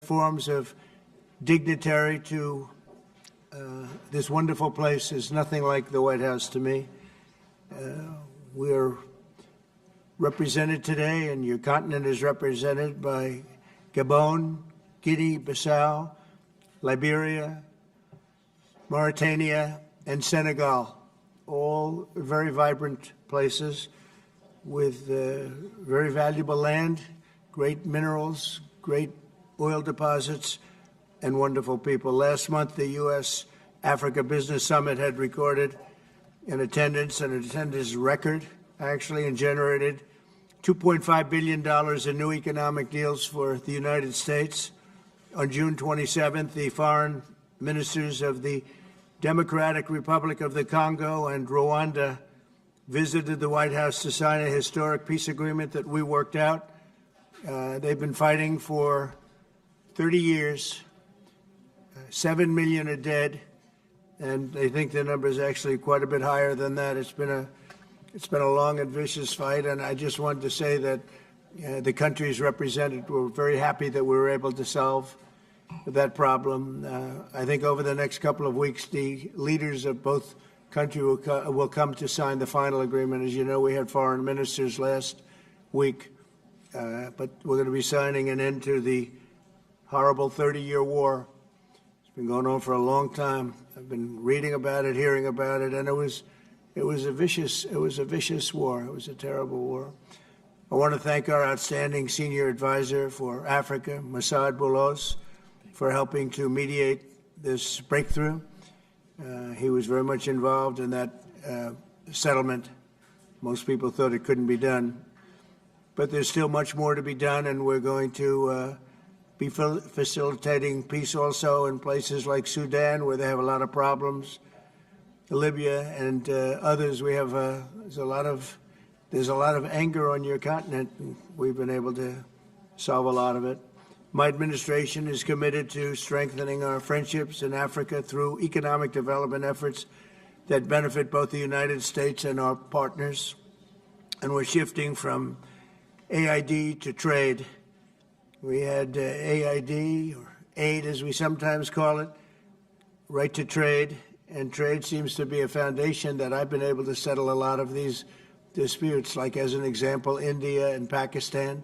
forms of dignitary to this wonderful place is nothing like the White House to me. We're represented today, and your continent is represented by Gabon, Guinea-Bissau, Liberia, Mauritania, and Senegal, all very vibrant places with very valuable land, great minerals, great oil deposits, and wonderful people. Last month, the U.S.-Africa Business Summit had recorded an attendance record, actually, and generated $2.5 billion in new economic deals for the United States. On June 27th, the foreign ministers of the Democratic Republic of the Congo and Rwanda visited the White House to sign a historic peace agreement that we worked out. They've been fighting for 30 years. 7 million are dead, and they think the number is actually quite a bit higher than that. It's been a long and vicious fight, and I just wanted to say that the countries represented were very happy that we were able to solve that problem. I think over the next couple of weeks, the leaders of both countries will come to sign the final agreement. As you know, we had foreign ministers last week, but we're going to be signing an end to the horrible 30-year war. It's been going on for a long time. I've been reading about it, hearing about it, and it was a vicious war. It was a terrible war. I want to thank our outstanding senior advisor for Africa, Masad Boulos, for helping to mediate this breakthrough. He was very much involved in that settlement. Most people thought it couldn't be done. But there's still much more to be done, and we're going to be facilitating peace also in places like Sudan, where they have a lot of problems, Libya and others. We have there's a lot of anger on your continent, and we've been able to solve a lot of it. My administration is committed to strengthening our friendships in Africa through economic development efforts that benefit both the United States and our partners. And we're shifting from AID to trade. We had AID, or aid as we sometimes call it, right to trade, and trade seems to be a foundation that I've been able to settle a lot of these disputes, like as an example, India and Pakistan,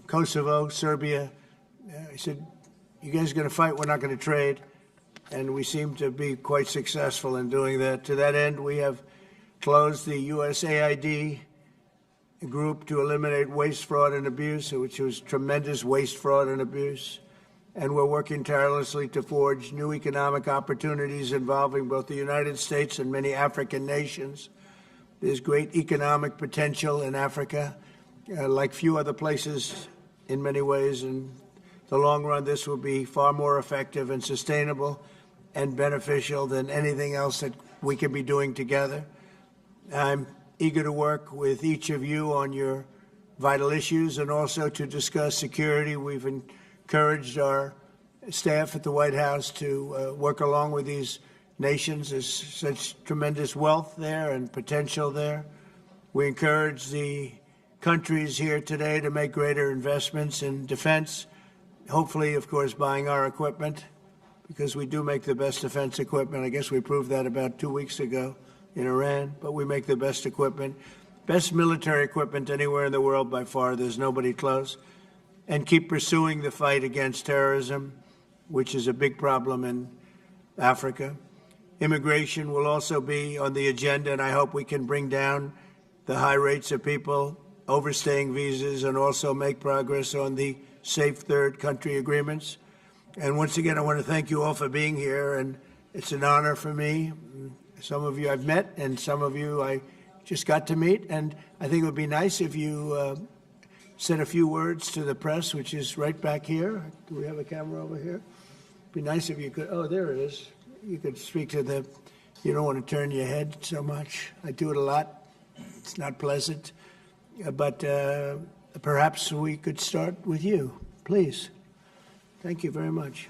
Kosovo, Serbia. I said, you guys are going to fight, we're not going to trade. And we seem to be quite successful in doing that. To that end, we have closed the USAID group to eliminate waste, fraud, and abuse, which was tremendous waste, fraud, and abuse. And we're working tirelessly to forge new economic opportunities involving both the United States and many African nations. There's great economic potential in Africa, like few other places in many ways. In the long run, this will be far more effective and sustainable and beneficial than anything else that we can be doing together. I'm eager to work with each of you on your vital issues and also to discuss security. We've encouraged our staff at the White House to work along with these nations. There's such tremendous wealth there and potential there. We encourage the countries here today to make greater investments in defense, hopefully, of course, buying our equipment, because we do make the best defense equipment. I guess we proved that about 2 weeks ago in Iran, but we make the best equipment, best military equipment anywhere in the world by far. There's nobody close. And keep pursuing the fight against terrorism, which is a big problem in Africa. Immigration will also be on the agenda, and I hope we can bring down the high rates of people overstaying visas and also make progress on the safe third country agreements. And once again, I want to thank you all for being here, and it's an honor for me. Some of you I've met, and some of you I just got to meet, and I think it would be nice if you said a few words to the press, which is right back here. Do we have a camera over here? It'd be nice if you could, oh, there it is. You could speak to the, you don't want to turn your head so much. I do it a lot. It's not pleasant. But perhaps we could start with you, please. Thank you very much.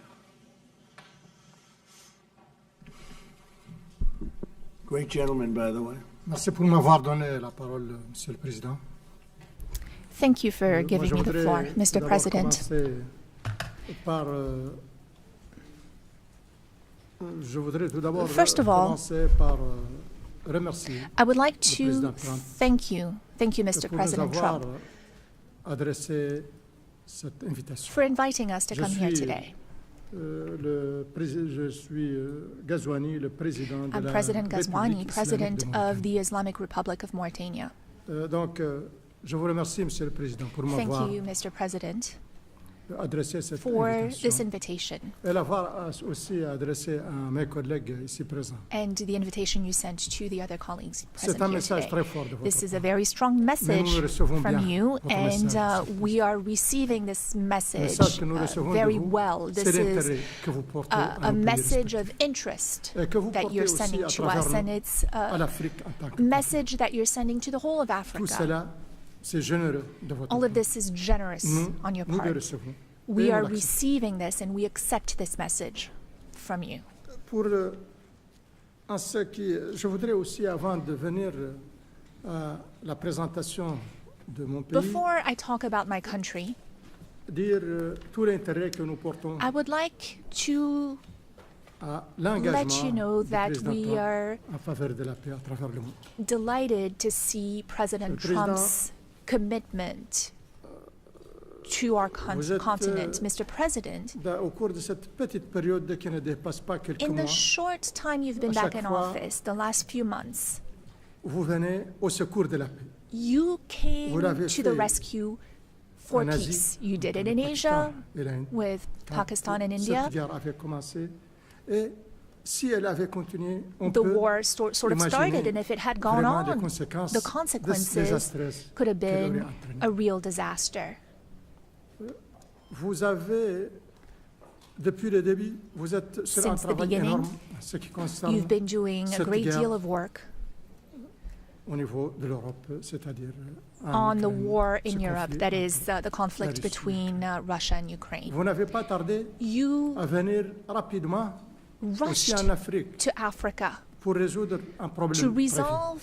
Great gentleman, by the way. Merci pour m'avoir donné la parole, Monsieur le Président. Thank you for giving me the floor, Mr. President. par... je voudrais tout d'abord First of all, commencer par remercier I would like le to président Trump thank you, Mr. pour nous President avoir Trump, adressé cette invitation. for inviting us to Je come here suis, today. Je suis Ghazouani, le président de I'm la President République Ghazouani, islamique President de of Mauritanie. the Islamic Republic of Mauritania. Donc, je vous remercie, Monsieur le Président, pour m'avoir Thank you, Mr. President, adressé cette for this invitation invitation et l'avoir aussi adressé à mes collègues ici présents. and the invitation you sent to the other colleagues C'est present un here message today. très fort de votre This is a part. very strong message nous recevons from bien you, votre and message, Monsieur le we are receiving this message message que nous recevons very de vous, well. c'est This is l'intérêt que vous portez à a nos pays message of respectifs. interest Et que vous that portez you're aussi sending à to travers us, and nous it's à a l'Afrique en tant que message that you're sending to the whole of Tout Africa. cela, c'est généreux de votre All of part. this is generous on your Nous le part. recevons. We Et nous are l'acceptons. receiving this, and we accept this message from you. Pour en ce qui, je voudrais aussi, avant de venir à la présentation de mon pays, Before I talk about my country, dire tout l'intérêt que nous portons I would like to à let l'engagement you know du that président we Trump are en faveur de la paix à travers le monde. delighted to see President Le président- Trump's commitment to our Vous êtes, continent. Mr. President, Au cours de cette petite période qui ne dépasse pas quelques in mois, the short time you've been à back chaque in fois- office, the last few months, vous venez au secours de la paix. you came l'avez to the fait rescue for en Asie, peace. You did it le in Asia Pakistan et l'Inde, with quand Pakistan and India. cette guerre avait commencé. Et si elle avait continué, on The peut war sort of imaginer started, and if it had gone vraiment les on, conséquences the consequences désastreuses could have qu'elle aurait been entraînées. a real disaster. Vous avez, depuis le début, vous êtes sur un Since the travail beginning, énorme en ce qui concerne You've been doing a cette great guerre deal of work au niveau de l'Europe, c'est-à-dire on the Ukraine, war ce in Europe, conflit that entre is the conflict Russie et between Russia and Ukraine. Vous n'avez pas tardé You à venir rapidement aussi rushed en Afrique to Africa pour résoudre un problème to très vite, resolve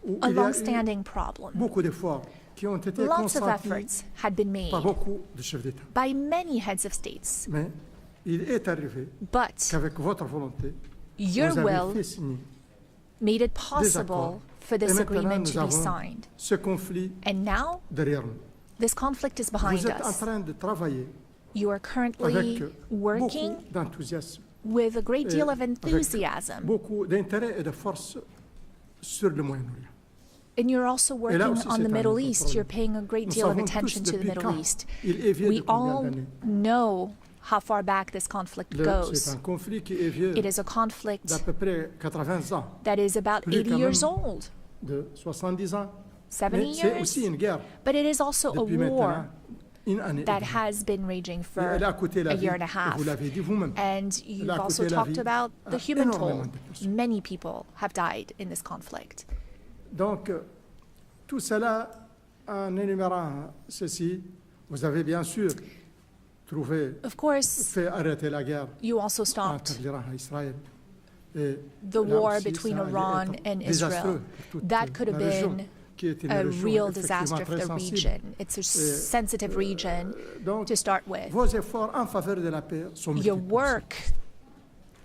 où a il y a eu long-standing problem. beaucoup d'efforts qui ont été Lots of consentis efforts had been made par beaucoup de chefs d'État. by many heads of states, Mais il est arrivé but qu'avec votre volonté, your vous avez will fait signer made it accords. possible for Et this maintenant, agreement nous to be avons signed. ce conflit And now derrière nous. this conflict is behind Vous êtes en us. train de travailler You are avec currently working beaucoup d'enthousiasme, with a great et deal of avec enthusiasm, beaucoup d'intérêt et de force sur le Moyen-Orient. and you're also Et là working aussi, on c'est the un Middle autre East. problème. You're paying a great Nous deal of savons attention tous to the depuis Middle quand East. il est vieux We de combien all d'années. know how far back this conflict C'est goes. un conflit qui est vieux It is a conflict d'à peu près 80 ans, that is about Plus 80 quand years même. old, de 70 ans. 70 Mais c'est years, aussi une guerre but it is also a depuis maintenant war une année. et that demie. has been raging Et for elle a coûté la a vie, year and a et half. vous l'avez dit vous-même. And you've a also coûté la talked vie about à the human énormément toll. de personnes. Many people have died in this conflict. Donc, tout cela, en énumérant ceci, vous avez bien sûr trouvé, Of course, fait arrêter la guerre you also entre stopped l'Iran et Israël. Et the là war aussi, between ça allait Iran être and désastreux Israel. pour toute That could have la région, been qui est une a région real effectivement disaster for très the sensible. region. It's a sensitive region Donc, to start with. vos efforts en faveur de la paix sont Your multiples. work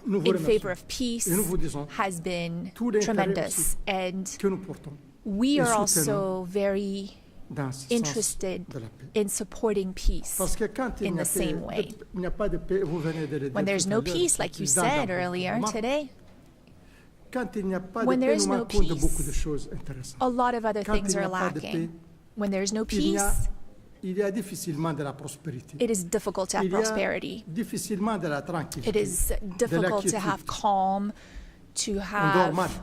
Nous vous in remercions favor of peace et nous vous disons has been tout l'intérêt tremendous. aussi And que nous portons we et are soutenons also very dans ce sens interested de la paix. in supporting peace. Parce que quand il in n'y a, the same way. il n'y a pas de paix, vous venez de le dire When there's tout à no l'heure, peace, like you dans said un earlier moment, today, quand il n'y a pas de when paix, there's nous no manquons de peace, beaucoup de choses intéressantes. a lot of other Quand things il n'y are a pas de lacking. paix, When there's no il y a, peace, il y a difficilement de la prospérité. it is difficult to have Il y a prosperity. difficilement de la It tranquillité. is difficult to have calm, to On dort mal. have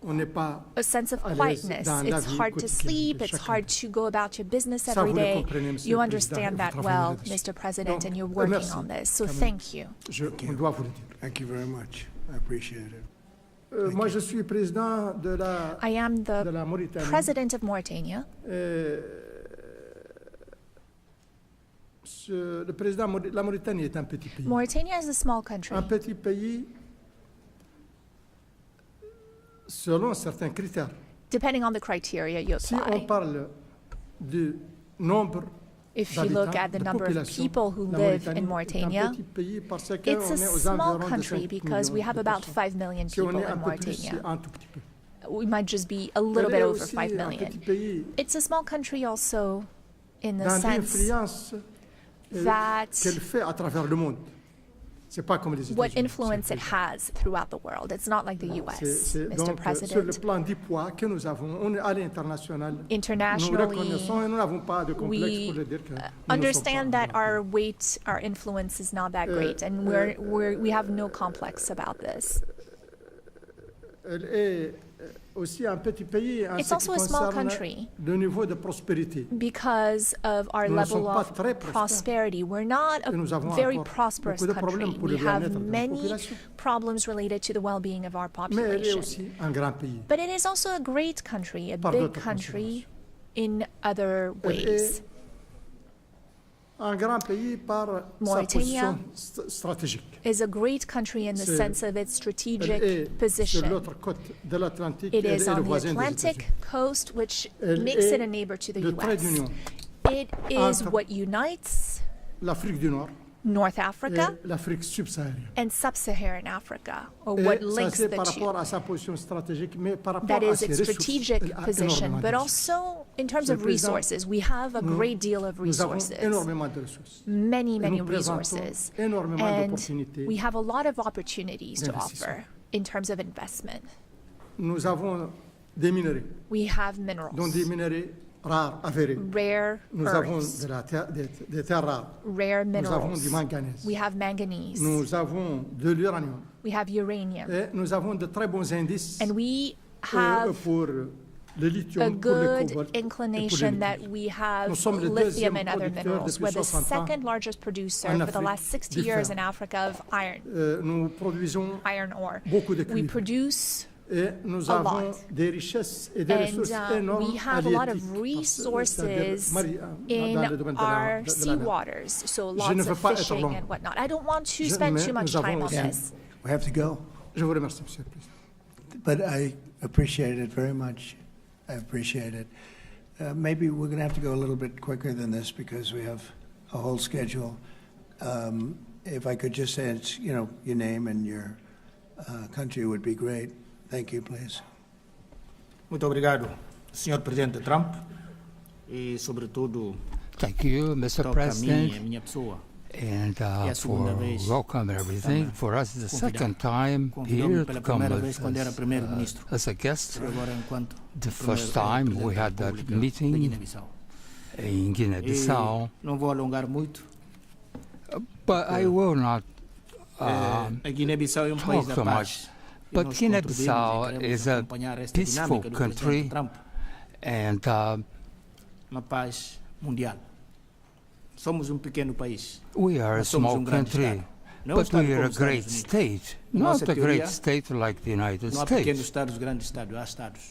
On n'est pas a sense of à l'aise quietness. dans la It's vie hard to quotidienne sleep. de It's chacun. hard to go about your business Ça, every vous le day. comprenez, Monsieur You le Président, et understand vous that travaillez well, là-dessus. Mr. President, Donc, and you're working merci, on this. So quand même. thank you. On doit vous le dire. Thank you very much. I appreciate it. Moi, je suis président de I am de the la Mauritanie. president of Mauritania. Le président, la Mauritanie est un petit pays. Mauritania is a small country. Un petit pays selon certains critères. Depending on the criteria you Si on apply. parle du nombre If you look at the number of people who live in Mauritania, it's a small country because we have about 5 million people in Mauritania. We might just be a little bit over 5 million. It's a small country also in the sense that what influence it has throughout the world. It's not like the US, Mr. President. Internationally, we understand that our weight, our influence is not that great, and we have no complex about this. It's also a small country because of our level of prosperity. We're not a very prosperous country. We have many problems related to the well-being of our population. But it is also a great country, a big country in other ways. Mauritania is a great country in the sense of its strategic position. It is on the Atlantic coast, which makes it a neighbor to the US. It is what unites North Africa and Sub-Saharan Africa, or what links the two. That is its strategic position, but also in terms of resources. We have a great deal of resources, many resources, and we have a lot of opportunities to offer in terms of investment. We have minerals. Rare earths, rare minerals. We have manganese. We have uranium. And we have a good inclination that we have lithium and other minerals. We're the second largest producer for the last 60 years in Africa of iron ore. We produce a lot. And we have a lot of resources in our seawaters, so lots of fishing and whatnot. I don't want to spend too much time on this. We have to go. But I appreciate it very much. I appreciate it. Maybe we're going to have to go a little bit quicker than this because we have a whole schedule. If I could just say, your name and your country would be great. Thank you, please. Muito obrigado, Sr. Presidente Trump, e sobretudo Thank you, Mr. toca a mim e a President, minha pessoa. and a segunda for vez welcome and everything. também For us, it's the second time Convidou-me here pela to come primeira vez quando era as, primeiro-ministro. as a guest. E agora enquanto The primeiro first time we presidente had da that República meeting da Guiné-Bissau. in Guinea-Bissau, E não vou alongar muito. but I will not A Guiné-Bissau é talk país da so paz. much. E But nós Guinea-Bissau contribuímos e queremos is a acompanhar esta peaceful dinâmica do country, presidente Trump, and uma paz mundial. Somos pequeno país. we are a Nós somos small grande country, Estado. Não but Estado we are como a os great Estados Unidos. state, Nossa not a great teoria, state like the United Não há pequenos States, estados, grandes estados, há estados.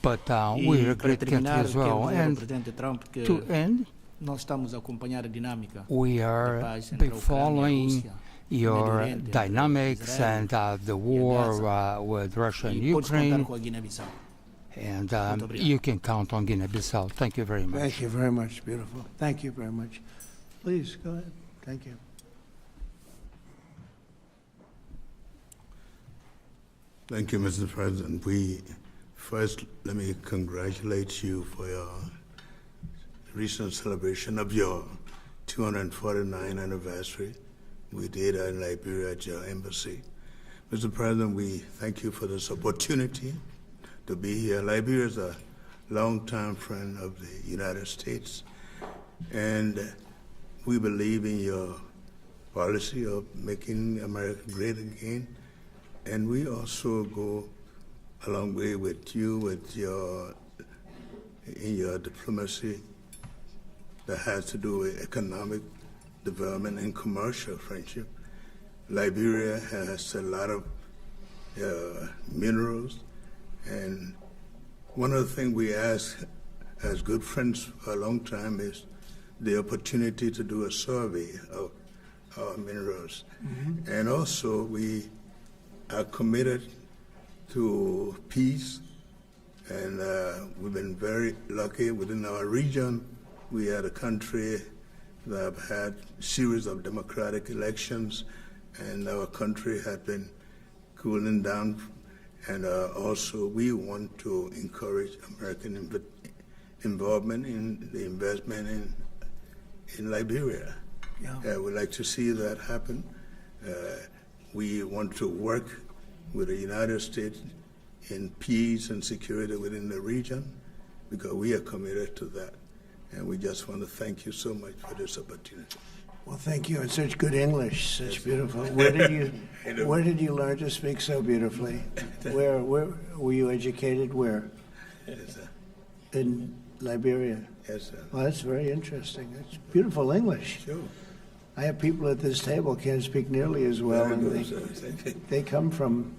but E we are a para great country terminar, as quero well. dizer ao And presidente Trump que to end, nós estamos a acompanhar a dinâmica we da are paz entre a Ucrânia e a following Rússia, your Médio Oriente, dynamics Israel and the war Gaza. with Russia and E podes contar Ukraine, com a Guiné-Bissau. and Muito obrigado. you can count on Guinea-Bissau. Thank you very much. Thank you very much. Beautiful. Thank you very much. Please, go ahead. Thank you. Thank you, Mr. President. First, let me congratulate you for your recent celebration of your 249th anniversary. We did in Liberia at your embassy. Mr. President, we thank you for this opportunity to be here. Liberia is a longtime friend of the United States, and we believe in your policy of making America great again. And we also go a long way with you in your diplomacy that has to do with economic development and commercial friendship. Liberia has a lot of minerals, and one of the things we ask as good friends for a long time is the opportunity to do a survey of our minerals. Mm-hmm. And also we are committed to peace, and we've been very lucky within our region. We are the country that have had series of democratic elections, and our country had been cooling down. And also, we want to encourage American involvement in the investment in Liberia. Yeah. We'd like to see that happen. We want to work with the United States in peace and security within the region, because we are committed to that. And we just want to thank you so much for this opportunity. Well, thank you. And such good English, such beautiful. Where did you learn to speak so beautifully? Where were you educated? Where? Yes, sir. In Liberia. Yes, sir. Well, that's very interesting. It's beautiful English. Sure. I have people at this table can't speak nearly as well, Very and good, sir. they come from.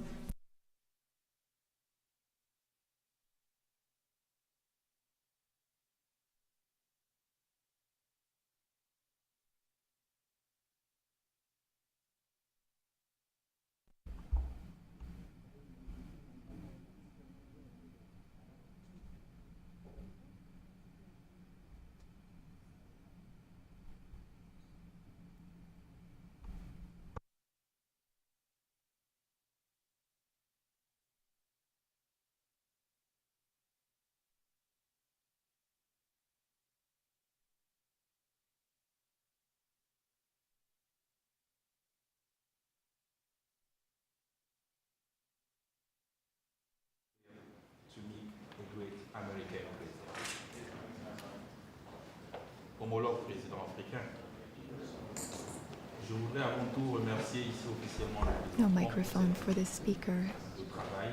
To meet a great American president. Homologue président africain, je voudrais avant tout remercier ici officiellement le No président microphone for the speaker. de travail,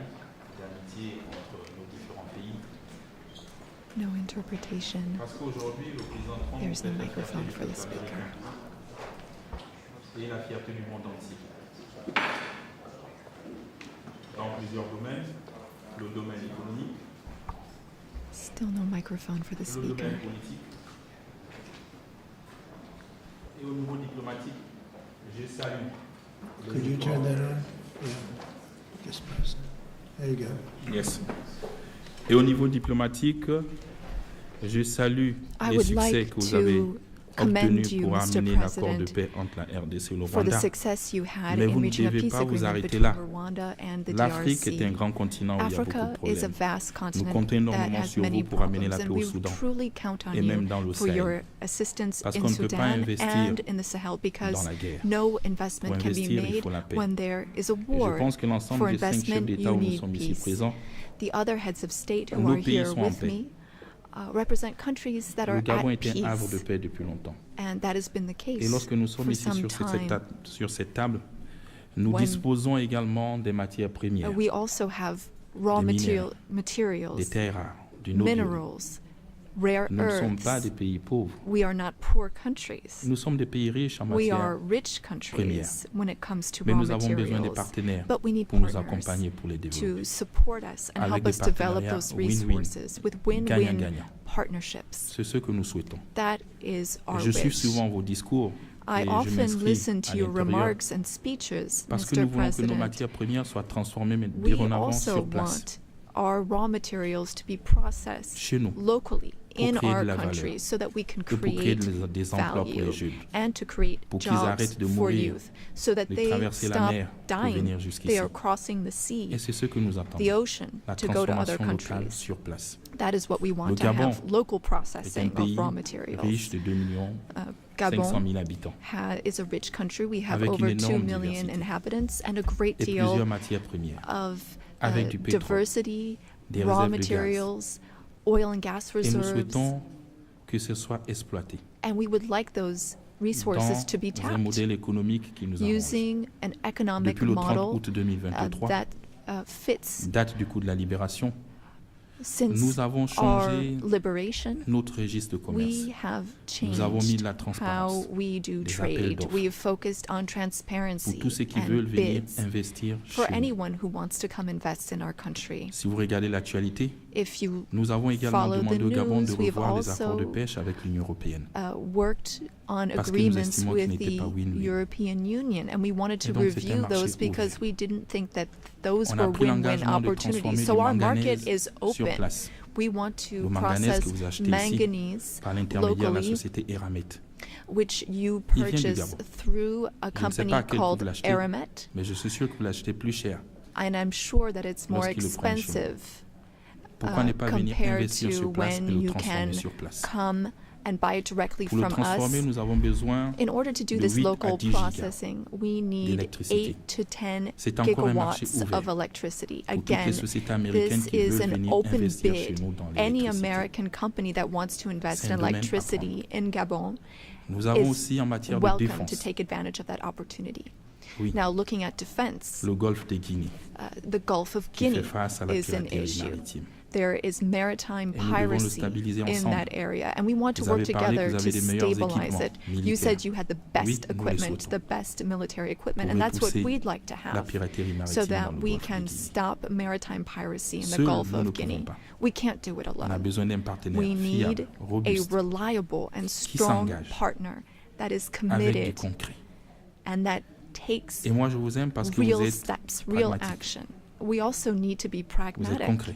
d'amitié entre nos différents pays. No interpretation. Parce qu'aujourd'hui, le président Trump There's no est la microphone fierté for du the peuple speaker. américain et la fierté du monde entier. Dans plusieurs domaines, le domaine économique, Still no microphone for the le speaker. domaine politique et au niveau diplomatique, je salue les Could you turn efforts- that on? Yeah. Just press it. There you go. Yes. Et au niveau diplomatique, je salue I les would succès like que vous avez to commend obtenus you, pour Mr. amener l'accord de President, paix entre la RDC et le for the Rwanda. success you had Mais in vous ne reaching a devez peace pas vous agreement arrêter between là. Rwanda and the L'Afrique est un DRC. grand continent où il y a beaucoup de Africa is a problèmes. vast Nous continent comptons that énormément has sur many vous pour amener problems, la and paix au we Soudan truly count on et même you dans le for Sahel. your assistance Parce in qu'on ne peut pas Sudan investir and in the Sahel, because dans la guerre. no investment Pour can be investir, il made faut la paix. when there is a Et war. je pense que For l'ensemble des 5 chefs investment, d'État you où nous need sommes ici peace. présents, The other heads of state who Nos are pays here sont en with paix. me represent countries that are le Gabon at est un havre de peace, paix depuis longtemps. and that has been the Et case lorsque nous sommes for ici some time. sur cette table, nous When- disposons également des matières premières, We also have raw Des materials, des materials, terres rares, du noble. minerals, rare Nous ne sommes pas earths. des pays pauvres. We are not poor countries. Nous sommes des pays riches en We are matière, rich countries when it comes to mais raw nous avons besoin des materials. partenaires But we need pour nous partners accompagner pour les to développer. support us and Avec help des us develop partenariats those win-win, resources with win-win gagnant-gagnant. partnerships. C'est ce que nous souhaitons. That is our Je suis wish. souvent vos discours I et je often m'inscris listen à to your l'intérieur remarks and speeches, parce que Mr. nous voulons que nos President. matières premières soient transformées mais We dorénavant also sur place, want our raw materials to be processed chez nous, locally in créer de our la valeur, countries so that we can et pour créer create des emplois pour les value jeunes, and to create pour qu'ils jobs arrêtent de for mourir, youth so that de they traverser la stop mer pour dying. venir jusqu'ici. They are crossing the sea, Et c'est ce que nous the attendons, ocean, la to go to other transformation locale countries. sur place. That is what we want Le to Gabon have, local C'est un processing pays of raw riche materials. de 2 millions Gabon 500 000 habitants, is a rich country. We have Avec une over 2 énorme million diversité. inhabitants and a great et plusieurs deal matières premières, of Avec du pétrole, diversity, des raw réserves de gaz. materials, oil and gas et nous reserves, souhaitons que ce soit exploité and we would like those resources to be dans un tapped modèle économique qui nous arrange. using an economic Depuis le 30 model août 2023, that fits date du coup de la libération, since nous avons our changé liberation. notre registre de commerce. We have Nous avons mis changed de la transparence, how we do des appels trade. d'offres. We have focused on Pour transparency tous ceux qui veulent and venir bids investir for chez nous. anyone who wants to come invest in our country. Si vous regardez l'actualité, If you nous avons également follow the demandé au Gabon de news, we've revoir les accords de also pêche avec l'Union européenne. worked on Parce que nous agreements estimons qu'ils with n'étaient the pas win-win. European Union, and we wanted to Et donc, c'est un review marché those because ouvert. we didn't think that those On a were pris win-win l'engagement de transformer opportunities. du So our market manganèse is sur open. place. We want to Le manganèse que process vous achetez ici manganese par l'intermédiaire de la locally société Eramet. which you Il vient du purchase Gabon. through a Je ne sais company pas à quel prix vous called l'achetez, Aramet, mais je suis sûr que vous l'achetez plus cher. and I'm sure that it's more Lorsqu'ils le prennent chez nous. expensive Pourquoi ne pas venir compared investir to sur place et when le you transformer can sur place? come and buy it directly Pour le from transformer, us. nous avons besoin In order to do de this 8 à local 10 gigas processing, we need d'électricité. 8 to 10 C'est encore un marché gigawatts ouvert of electricity. pour toutes les Again, sociétés américaines this qui is veulent an venir open investir chez bid. nous dans Any l'électricité. American company that wants to invest C'est in un domaine à electricity in Gabon Nous avons is aussi en matière de welcome to défense, take advantage of that opportunity. oui, Now, looking at defense, le golfe de Guinée the Gulf of qui fait Guinea face à la is an piraterie issue. maritime. There is maritime Et nous devons le piracy stabiliser in ensemble. that area, and we want to Vous work avez parlé que together vous to avez les meilleurs stabilize it. équipements You said militaires. you had the Oui, best nous le equipment, souhaitons. the best military equipment, Pour and that's what repousser we'd like to la have, piraterie so maritime dans that le we golfe de can Guinée. stop maritime piracy in the Seuls, Gulf nous ne of Guinea. pouvons pas. We can't do it On a alone. besoin d'un partenaire We fiable, need a robuste, reliable and strong s'engage partner that is avec du committed concret. and that takes Et moi, je vous aime parce que real vous êtes steps, real pragmatique. action. We also need to be Vous êtes pragmatic, concret.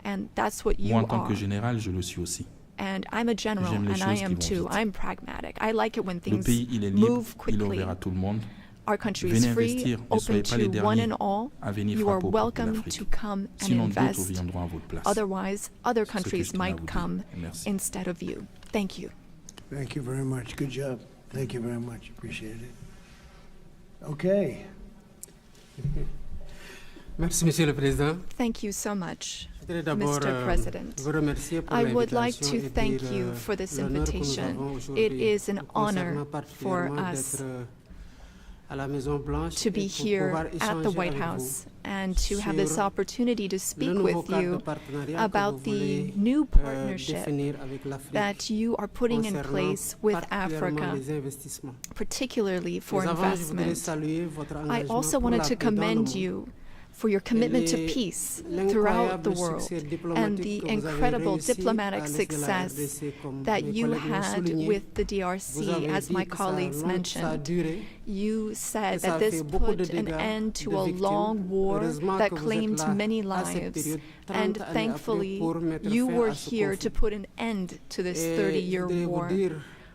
and that's what you Moi, en tant are. que général, je le suis aussi. And I'm a general, J'aime les and I choses qui am vont too. vite. I'm pragmatic. I like it when Le things pays, il est libre, move il est quickly. ouvert à tout le monde. Our country is Venez free, investir, ne open soyez pas les to one derniers and all. à venir You are frapper au peuple welcome d'Afrique. to come and Sinon, d'autres invest. viendront à votre place. Otherwise, other C'est ce que je countries tenais à might vous dire. come Merci. instead of you. Thank you. Thank you very much. Good job. Thank you very much. Appreciate it. Okay. Merci, Monsieur le Président. Thank you so much, Je voudrais d'abord Mr. President. vous remercier pour I would like l'invitation to et thank dire you for this l'honneur que nous invitation. avons aujourd'hui It is an nous honor concernant for particulièrement us d'être à la Maison Blanche to be et pour here pouvoir at the échanger White avec House vous and to have this sur opportunity to le speak nouveau with cadre de you partenariat que about vous the voulez new partnership définir avec l'Afrique that you are putting in concernant place with particulièrement Africa, les investissements. particularly for Mais avant, je voudrais investment. saluer votre I engagement also pour wanted la to paix dans le commend monde. you for your commitment to Et peace l'incroyable throughout the world succès and diplomatique the que vous avez incredible réussi diplomatic à laisser la success RDC, comme that mes you collègues l'ont had souligné. with the Vous DRC, avez as dit my que colleagues ça a mentioned. duré. You Et said ça that a this fait beaucoup de put an dégâts, end de to a victimes. long war Heureusement that que vous êtes claimed là many à cette lives. période, 30 And années après, thankfully, pour mettre you fin were à ce here to conflit. put an end to this Et 30-year je voudrais vous war. dire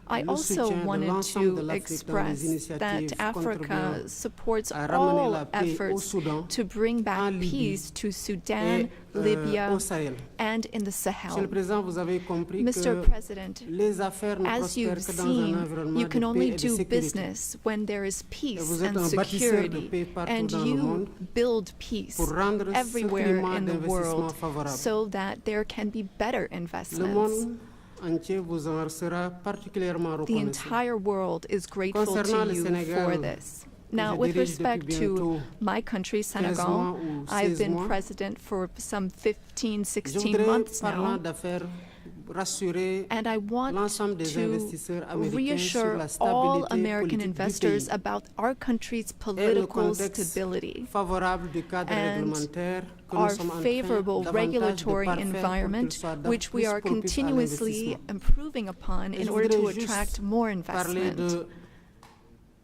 I le also soutien de wanted l'ensemble de to l'Afrique dans express les initiatives that Africa contribuant supports à ramener all la paix au efforts Soudan, to bring en back Libye peace to Sudan, et Libya, au Sahel. and in the Monsieur le Sahel. Président, vous avez compris Mr. que President, les affaires ne as prospèrent you've que dans un seen, environnement you can de only paix et de do sécurité. business when there is Et peace vous êtes and un bâtisseur de security, paix partout and dans le you monde build peace pour rendre ce everywhere climat in the d'investissement world favorable. so that there can be better Le investments. monde entier vous en sera particulièrement The reconnaissant. entire world is grateful Concernant to le you Sénégal, for this. Now, je with dirige respect depuis to bientôt my country, 15 Senegal, mois ou I've 16 been mois. president for some 15, Je 16 voudrais, months parlant now, d'affaires, rassurer and I want l'ensemble des to investisseurs américains sur reassure la all stabilité American politique du investors pays about our country's et le political contexte stability favorable du cadre and réglementaire que nous our sommes en train favorable davantage de regulatory parfaire pour qu'il environment, soit which we plus are propice à continuously l'investissement. improving upon Et in je order to voudrais attract juste more parler investment. de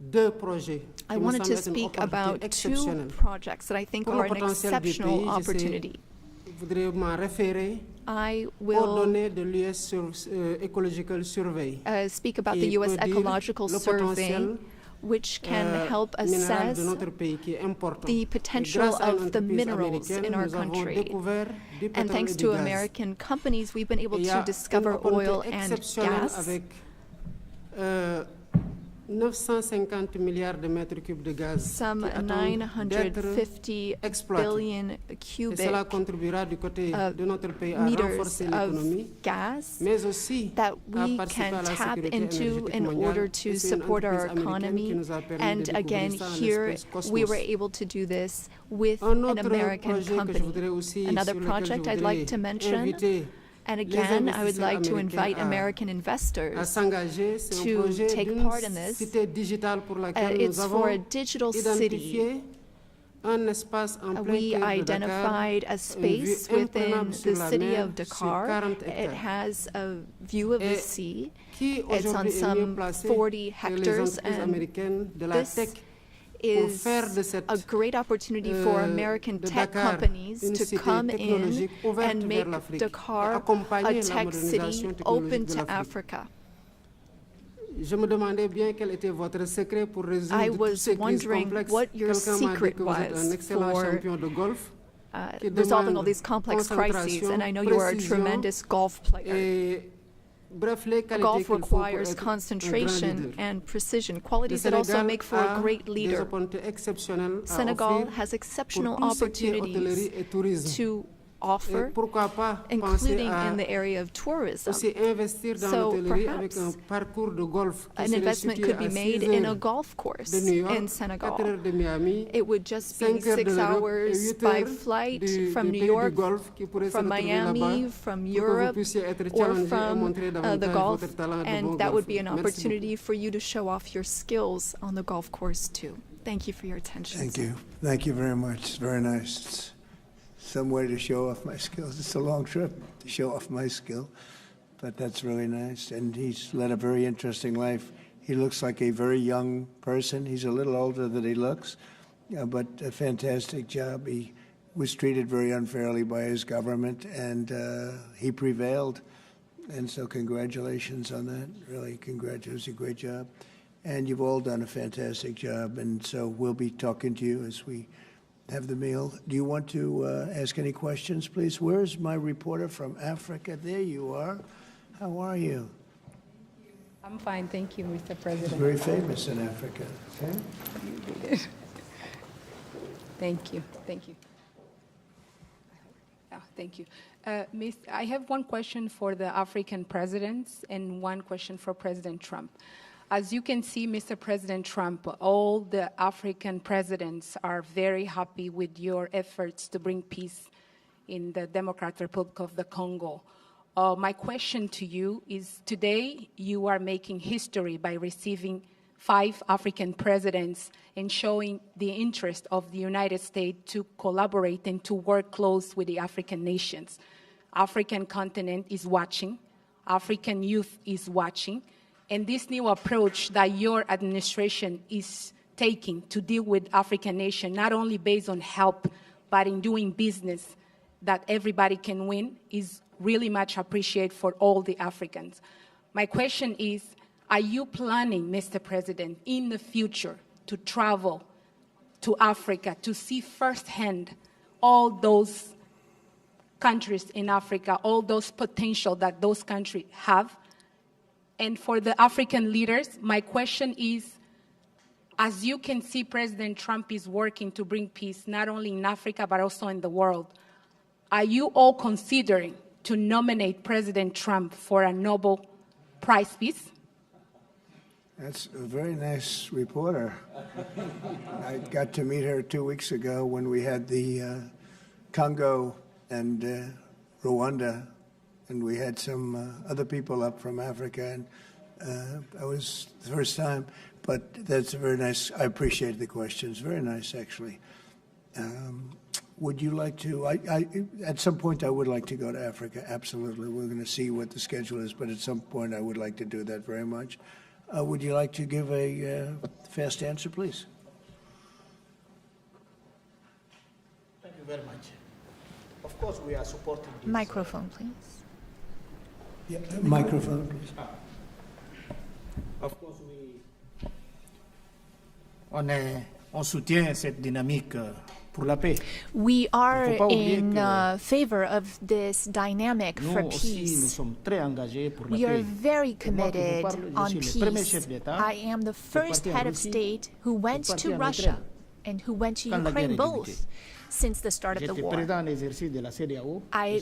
deux projets I qui me wanted semblent to être une speak opportunité about two exceptionnelle. projects that I think Pour are le an potentiel du exceptional pays, opportunity. je voudrais m'en référer I aux will données de l'US Ecological Survey. speak about qui the U.S. peut dire Ecological le Survey, potentiel which can help minéral assess de notre pays qui est important. the Et potential grâce à une of the entreprise minerals américaine, in our nous avons country. découvert du And pétrole thanks et to du gaz. American companies, we've been able Et il y to a discover une opportunité oil and exceptionnelle gas. avec 950 milliards de mètres cubes de gaz Some qui attendent d'être 950 exploités. billion Et cubic cela contribuera du côté de notre pays à meters renforcer of l'économie, gas mais aussi that à we participer can à la tap sécurité into énergétique in mondiale. order Et to c'est une support our entreprise américaine qui economy. nous a permis And de again, découvrir ça en here espèce we were Cosmos. able to do this with Un an autre American projet que je company. voudrais aussi, Another sur lequel project je I'd like to voudrais mention, inviter and les again, I would investisseurs like to américains invite American à investors. s'engager. C'est un to projet take d'une part in this. cité digitale pour laquelle It's nous for avons a digital city. identifié un espace en plein We cœur de Dakar, identified a une vue space within imprenable the sur la city mer of sur Dakar. 40 It hectares. has a view of the Et sea. qui It's on aujourd'hui est mieux some placé 40 que les hectares, entreprises and américaines de la this tech pour is faire de cette a great opportunity for American de tech Dakar companies une to cité come in technologique ouverte and vers make l'Afrique et Dakar a accompagner la tech modernisation city technologique open de to l'Afrique. Africa. Je me demandais bien quel était votre secret pour I résoudre toutes was ces crises wondering complexes. what your Quelqu'un m'a dit secret que vous êtes un was excellent for champion de golf. Qui resolving all demande these complex crises, concentration, and I know you are a précision tremendous golf player. et bref, les qualités Golf qu'il faut pour requires être un grand concentration leader. and precision, Le qualities that also Sénégal make for a a great des leader. opportunités exceptionnelles à Senegal offrir has exceptional pour tout ce qui est opportunities hôtellerie et tourisme. to Et offer, pourquoi pas penser including à in the area of tourism. aussi investir dans So l'hôtellerie avec perhaps un parcours de golf qui An serait investment situé could be à made 6 in a heures golf course de New York, in 4 Senegal. heures de Miami, It would just be 5 heures de 6 l'Europe et hours 8 by heures flight from du New pays York, du Golfe qui pourrait se from retrouver là-bas Miami, from pour que vous Europe, puissiez être or challengé et from montrer the davantage Gulf, votre talent de bon and that would be golfeur. an Merci opportunity for you to show off your skills on the golf course too. Thank you for your attention. Thank sir. you. Thank you very much. It's very nice. It's some way to show off my skills. It's a long trip to show off my skill, but that's really nice. And he's led a very interesting life. He looks like a very young person. He's a little older than he looks, but a fantastic job. He was treated very unfairly by his government, and he prevailed. And so congratulations on that. Really, congratulations. A great job. And you've all done a fantastic job. And so we'll be talking to you as we have the meal. Do you want to ask any questions, please? Where's my reporter from Africa? There you are. How are you? I'm fine, thank you, Mr. He's President. very famous in Africa. Okay? Thank you, thank you. Thank you. I have one question for the African presidents and one question for President Trump. As you can see, Mr. President Trump, all the African presidents are very happy with your efforts to bring peace in the Democratic Republic of the Congo. My question to you is, today you are making history by receiving 5 African presidents and showing the interest of the United States to collaborate and to work close with the African nations. African continent is watching, African youth is watching, and this new approach that your administration is taking to deal with African nations, not only based on help, but in doing business that everybody can win, is really much appreciated for all the Africans. My question is, are you planning, Mr. President, in the future to travel to Africa to see firsthand all those countries in Africa, all those potential that those countries have? And for the African leaders, my question is, as you can see, President Trump is working to bring peace not only in Africa, but also in the world. Are you all considering to nominate President Trump for a Nobel Prize Peace? That's a very nice reporter. I got to meet her 2 weeks ago when we had the Congo and Rwanda, and we had some other people up from Africa, and that was the first time. But that's very nice. I appreciate the questions. Very nice, actually. Would you like to? At some point, I would like to go to Africa. Absolutely. We're going to see what the schedule is, but at some point, I would like to do that very much. Would you like to give a fast answer, please? Thank you very much. Of course, we are supporting this. Microphone, please. Yeah, microphone, please. Of course, on soutient cette dynamique pour la paix. We are Il faut pas oublier in que favor of this dynamic Nous for aussi, nous peace. sommes très engagés pour la We are paix. very Et moi, que je committed parle, je on suis le premier peace. chef d'État I am the first parti en head of Russie, state who went parti to en Russia Ukraine. and who went to Quand la Ukraine guerre a débuté. both since the start of the J'étais war. président en exercice de la CEDEAO. I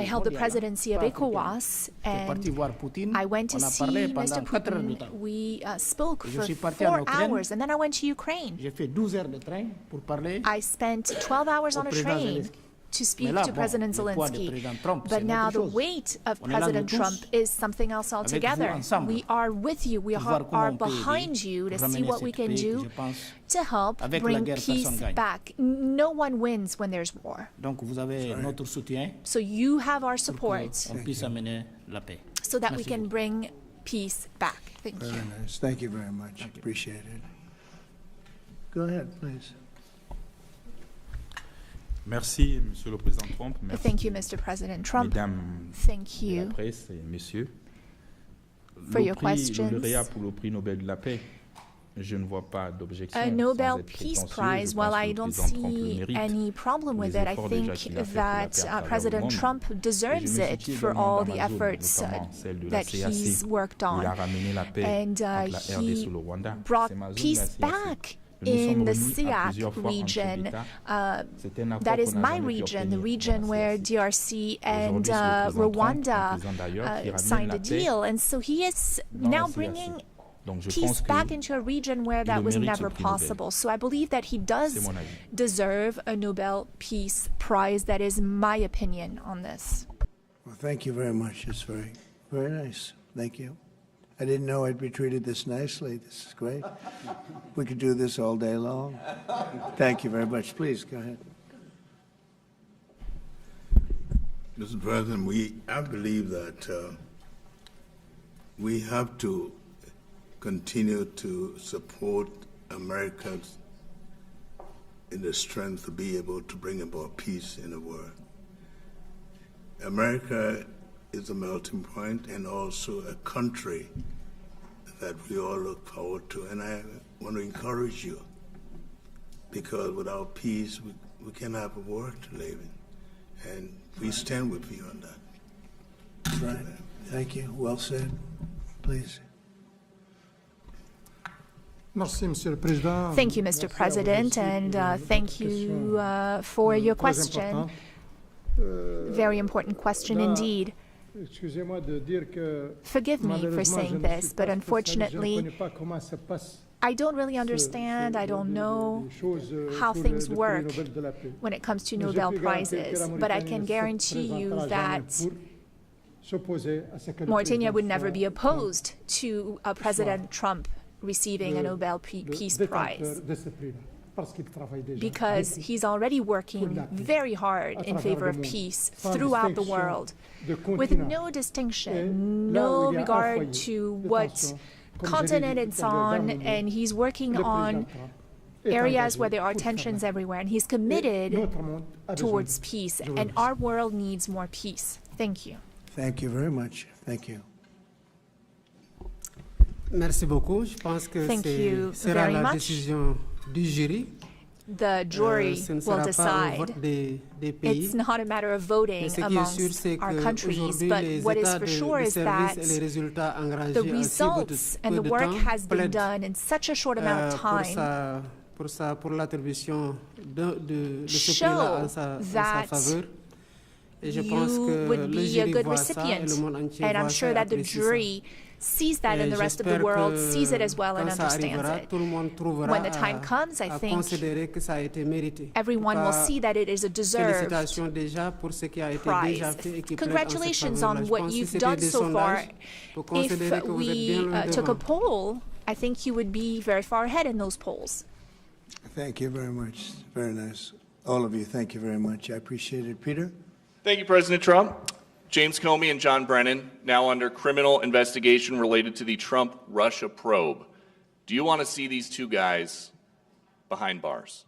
held the presidency of ECOWAS, parti and voir Poutine. I went to On a see parlé Mr. pendant 4 heures de temps. Putin. We spoke Et je for suis parti en 4 Ukraine. hours, and then I went to Ukraine. J'ai fait 12 heures de train pour parler. I spent 12 hours au on a président train Zelensky. to speak Mais là, to bon, President le poids de Zelensky. président Trump, But c'est une now autre the chose. weight of On est là, President nous tous, Trump is something else altogether. ensemble, We are with you. We pour voir comment are on peut behind aider you to pour see ramener what we cette can paix que do je pense, to help avec la bring guerre, peace personne gagne. back. No one wins when there's war. Donc vous avez notre soutien So you have our pour support qu'on puisse amener la paix. so that we Merci can beaucoup. bring peace back. Thank you. Very nice. Thank you very much. Appreciate it. Go ahead, please. Merci, Monsieur le Président Trump. Merci, Thank you, Mr. President Trump. Mesdames Thank de la you. presse et messieurs. for your Le questions. lauréat pour le prix Nobel de la paix, je ne vois pas d'objection. A Sans Nobel être Peace prétentieux, Prize, je well, pense que I le don't président Trump le see mérite any problem pour with les it. I efforts think déjà qu'il a fait pour la that paix à travers le President monde. Trump Et je deserves me it situe for également all dans the ma zone, efforts notamment celle de la that CAC, he's worked où il a on. ramené la paix And entre la RDC he et le Rwanda. brought C'est ma zone, peace la CAC. back Nous nous in sommes the remis à SEAC plusieurs fois entre region. États. C'est un accord That is qu'on n'a my jamais pu region, the obtenir region dans la where CAC. DRC and Aujourd'hui, c'est le président Trump, un Rwanda président d'ailleurs, qui ramène signed la a paix deal. And so he is dans la now CAC. bringing Donc je peace pense que back into a region where that il was mérite ce never prix Nobel. possible. So I believe that he C'est does mon avis. deserve a Nobel Peace Prize. That is my opinion on this. Well, thank you very much. It's very, very nice. Thank you. I didn't know I'd be treated this nicely. This is great. We could do this all day long. Thank you very much. Please, go ahead. Mr. President, I believe that we have to continue to support America in the strength to be able to bring about peace in the world. America is a melting point and also a country that we all look forward to. And I want to encourage you, because without peace, we can't have a world to live in. And we stand with you on that. Right. Thank you. Well said. Please. Thank you, Mr. President, and thank you for your question. Very important question indeed. Forgive me for saying this, but unfortunately, I don't really understand, I don't know how things work when it comes to Nobel Prizes, but I can guarantee you that Mauritania would never be opposed to President Trump receiving a Nobel Peace Prize, because he's already working very hard in favor of peace throughout the world, with no distinction, no regard to what continent it's on, and he's working on areas where there are tensions everywhere, and he's committed towards peace, and our world needs more peace. Thank you. Thank you very much. Thank you. Merci beaucoup. Je pense que sera la décision du jury. The jury will decide. It's not a matter of voting amongst our countries, but what is for sure is that the results and the work has been done in such a short amount of time show that you would be a good recipient. And I'm sure that the jury sees that, and the rest of the world sees it as well and understands it. When the time comes, I think everyone will see that it is a deserved prize. Congratulations on what you've done so far. If we took a poll, I think you would be very far ahead in those polls. Thank you very much. Very nice. All of you, thank you very much. I appreciate it. Peter? Thank you, President Trump. James Comey and John Brennan, now under criminal investigation related to the Trump-Russia probe. Do you want to see these two guys behind bars?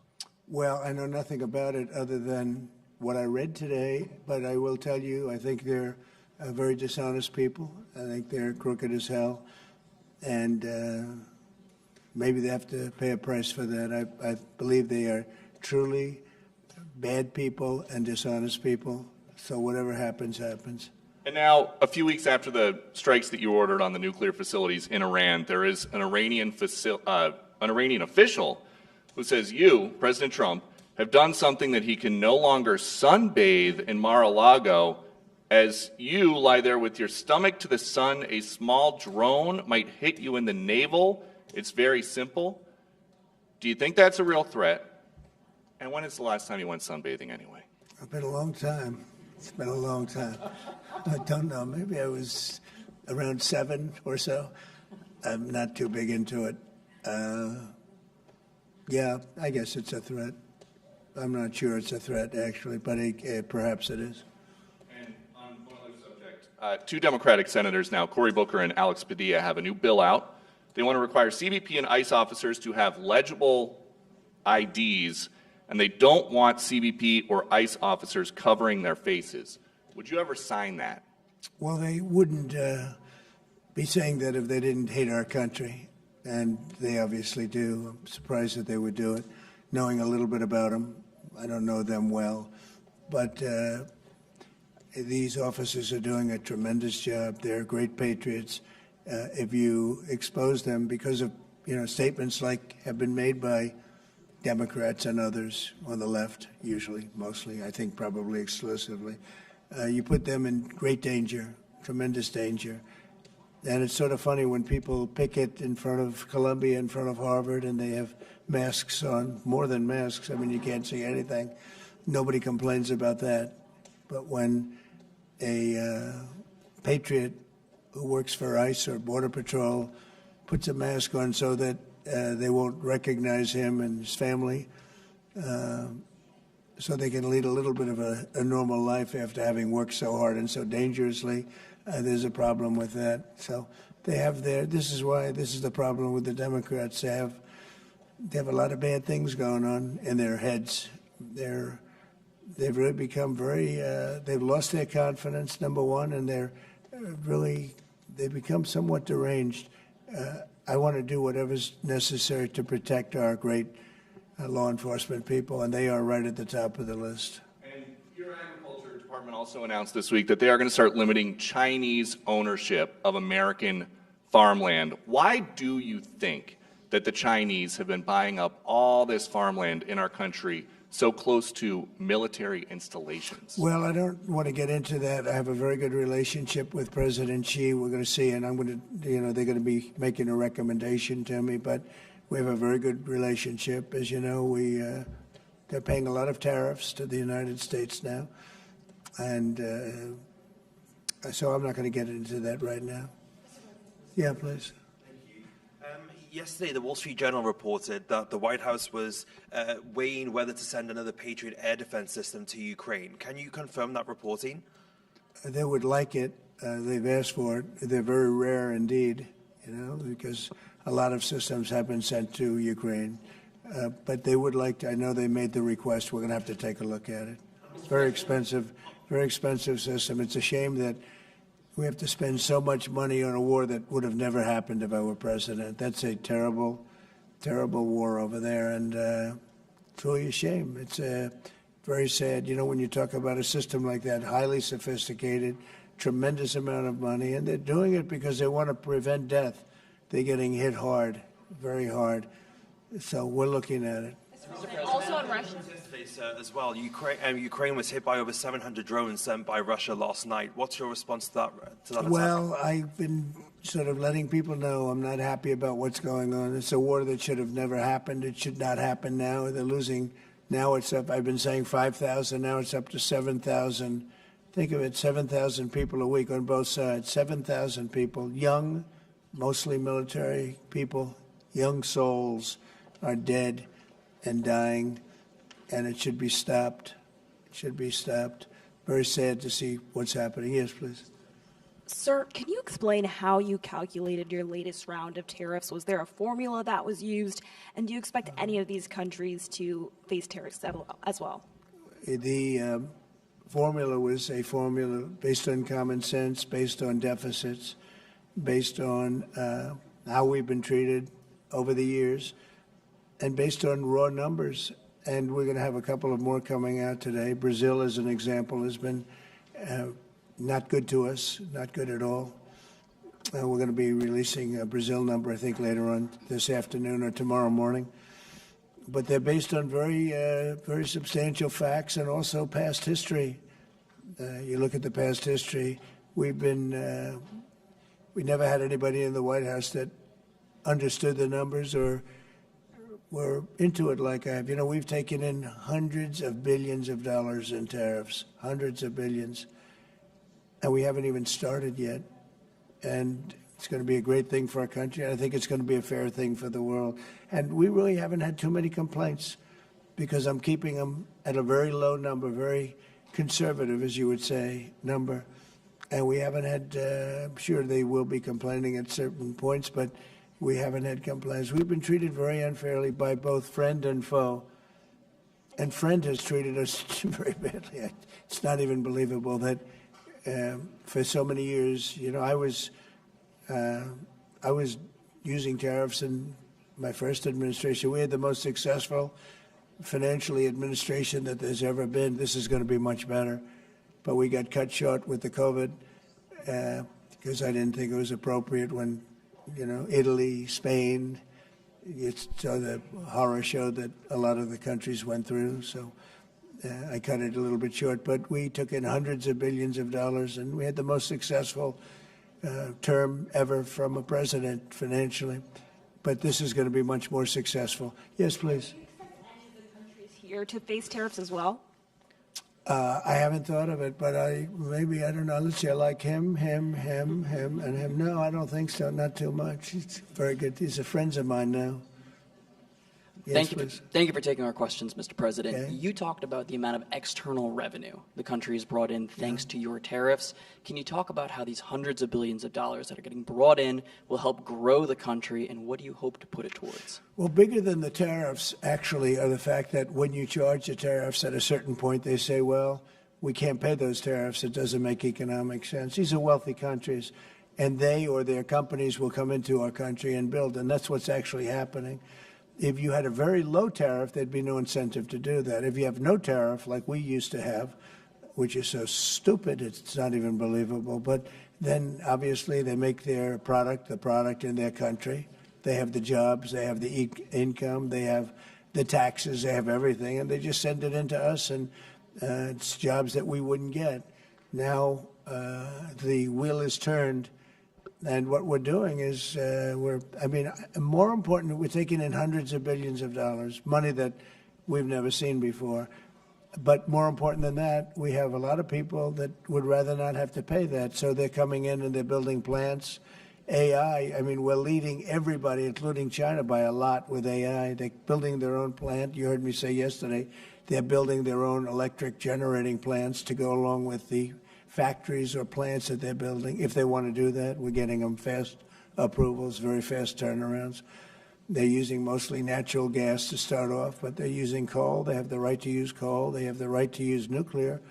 Well, I know nothing about it other than what I read today, but I will tell you, I think they're very dishonest people. I think they're crooked as hell, and maybe they have to pay a price for that. I believe they are truly bad people and dishonest people. So whatever happens, happens. And now, a few weeks after the strikes that you ordered on the nuclear facilities in Iran, there is an Iranian official who says you, President Trump, have done something that he can no longer sunbathe in Mar-a-Lago. As you lie there with your stomach to the sun, a small drone might hit you in the navel. It's very simple. Do you think that's a real threat? And when is the last time you went sunbathing anyway? It's been a long time. It's been a long time. I don't know. Maybe I was around 7 or so. I'm not too big into it. Yeah, I guess it's a threat. I'm not sure it's a threat, actually, but perhaps it is. And on one other subject, two Democratic senators now, Cory Booker and Alex Padilla, have a new bill out. They want to require CBP and ICE officers to have legible IDs, and they don't want CBP or ICE officers covering their faces. Would you ever sign that? Well, they wouldn't be saying that if they didn't hate our country, and they obviously do. I'm surprised that they would do it, knowing a little bit about them. I don't know them well, but these officers are doing a tremendous job. They're great patriots. If you expose them because of statements like have been made by Democrats and others on the left, usually, mostly, I think probably exclusively, you put them in great danger, tremendous danger. And it's sort of funny when people picket in front of Columbia, in front of Harvard, and they have masks on, more than masks. I mean, you can't see anything. Nobody complains about that. But when a patriot who works for ICE or Border Patrol puts a mask on so that they won't recognize him and his family, so they can lead a little bit of a normal life after having worked so hard and so dangerously, there's a problem with that. So they have this is the problem with the Democrats. They have a lot of bad things going on in their heads. They've really become they've lost their confidence, number one, and they've become somewhat deranged. I want to do whatever's necessary to protect our great law enforcement people, and they are right at the top of the list. And your agriculture department also announced this week that they are going to start limiting Chinese ownership of American farmland. Why do you think that the Chinese have been buying up all this farmland in our country so close to military installations? Well, I don't want to get into that. I have a very good relationship with President Xi. We're going to see, and I'm going to, they're going to be making a recommendation to me, but we have a very good relationship. As you know, they're paying a lot of tariffs to the United States now, and so I'm not going to get into that right now. Yeah, please. Yesterday, the Wall Street Journal reported that the White House was weighing whether to send another Patriot air defense system to Ukraine. Can you confirm that reporting? They would like it. They've asked for it. They're very rare indeed, because a lot of systems have been sent to Ukraine. But they would like to. I know they made the request. We're going to have to take a look at it. It's very expensive system. It's a shame that we have to spend so much money on a war that would have never happened if I were president. That's a terrible, terrible war over there, and it's really a shame. It's very sad. When you talk about a system like that, highly sophisticated, tremendous amount of money, and they're doing it because they want to prevent death. They're getting hit hard, very hard. So we're looking at it. Also on Russia. As well, Ukraine was hit by over 700 drones sent by Russia last night. What's your response to that attack? Well, I've been sort of letting people know I'm not happy about what's going on. It's a war that should have never happened. It should not happen now. They're losing. Now it's up. I've been saying 5,000. Now it's up to 7,000. Think of it, 7,000 people a week on both sides. 7,000 people, young, mostly military people, young souls are dead and dying, and it should be stopped. It should be stopped. Very sad to see what's happening. Yes, please. Sir, can you explain how you calculated your latest round of tariffs? Was there a formula that was used? And do you expect any of these countries to face tariffs as well? The formula was a formula based on common sense, based on deficits, based on how we've been treated over the years, and based on raw numbers. And we're going to have a couple of more coming out today. Brazil, as an example, has been not good to us, not good at all. We're going to be releasing a Brazil number, I think, later on this afternoon or tomorrow morning. But they're based on very substantial facts and also past history. You look at the past history, we never had anybody in the White House that understood the numbers or were into it like I have. We've taken in hundreds of billions of dollars in tariffs, hundreds of billions, and we haven't even started yet. And it's going to be a great thing for our country. I think it's going to be a fair thing for the world. And we really haven't had too many complaints because I'm keeping them at a very low number, very conservative, as you would say, number. And we haven't had, I'm sure they will be complaining at certain points, but we haven't had complaints. We've been treated very unfairly by both friend and foe. And friend has treated us very badly. It's not even believable that for so many years, I was using tariffs in my first administration. We had the most successful financially administration that there's ever been. This is going to be much better. But we got cut short with the COVID because I didn't think it was appropriate when, Italy, Spain, so the horror show that a lot of the countries went through. So I cut it a little bit short. But we took in hundreds of billions of dollars, and we had the most successful term ever from a president financially. But this is going to be much more successful. Yes, please. Here to face tariffs as well? I haven't thought of it, but I don't know. Let's see, I like him, and him. No, I don't think so. Not too much. He's very good. These are friends of mine now. Yes, Thank you for taking our questions, Mr. President. Okay. You talked about the amount of external revenue the country has brought in thanks to your tariffs. Can you talk about how these hundreds of billions of dollars that are getting brought in will help grow the country, and what do you hope to put it towards? Well, bigger than the tariffs, actually, are the fact that when you charge the tariffs at a certain point, they say, well, we can't pay those tariffs. It doesn't make economic sense. These are wealthy countries, and they or their companies will come into our country and build, and that's what's actually happening. If you had a very low tariff, there'd be no incentive to do that. If you have no tariff, like we used to have, which is so stupid, it's not even believable, but then obviously they make their product, the product in their country. They have the jobs, they have the income, they have the taxes, they have everything, and they just send it into us, and it's jobs that we wouldn't get. Now the wheel is turned. And what we're doing is more important, we're taking in hundreds of billions of dollars, money that we've never seen before. But more important than that, we have a lot of people that would rather not have to pay that. So they're coming in and they're building plants. AI, we're leading everybody, including China, by a lot with AI. They're building their own plant. You heard me say yesterday, they're building their own electric generating plants to go along with the factories or plants that they're building. If they want to do that, we're getting them fast approvals, very fast turnarounds. They're using mostly natural gas to start off, but they're using coal. They have the right to use coal. They have the right to use nuclear.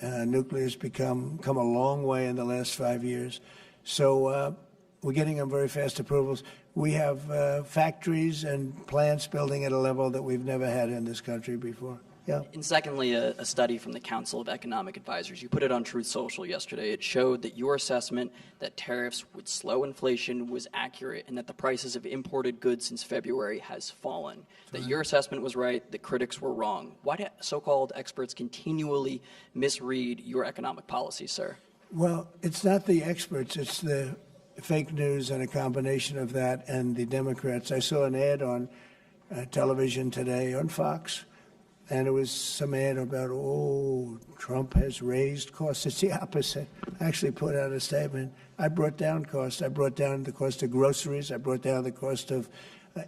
Nuclear's come a long way in the last 5 years. So we're getting them very fast approvals. We have factories and plants building at a level that we've never had in this country before. Yeah. And secondly, a study from the Council of Economic Advisors. You put it on Truth Social yesterday. It showed that your assessment that tariffs would slow inflation was accurate, and that the prices of imported goods since February has fallen. That your assessment was right, that critics were wrong. Why do so-called experts continually misread your economic policies, sir? Well, it's not the experts. It's the fake news and a combination of that and the Democrats. I saw an ad on television today on Fox. And it was some ad about, Trump has raised costs. It's the opposite. I actually put out a statement. I brought down costs. I brought down the cost of groceries. I brought down the cost of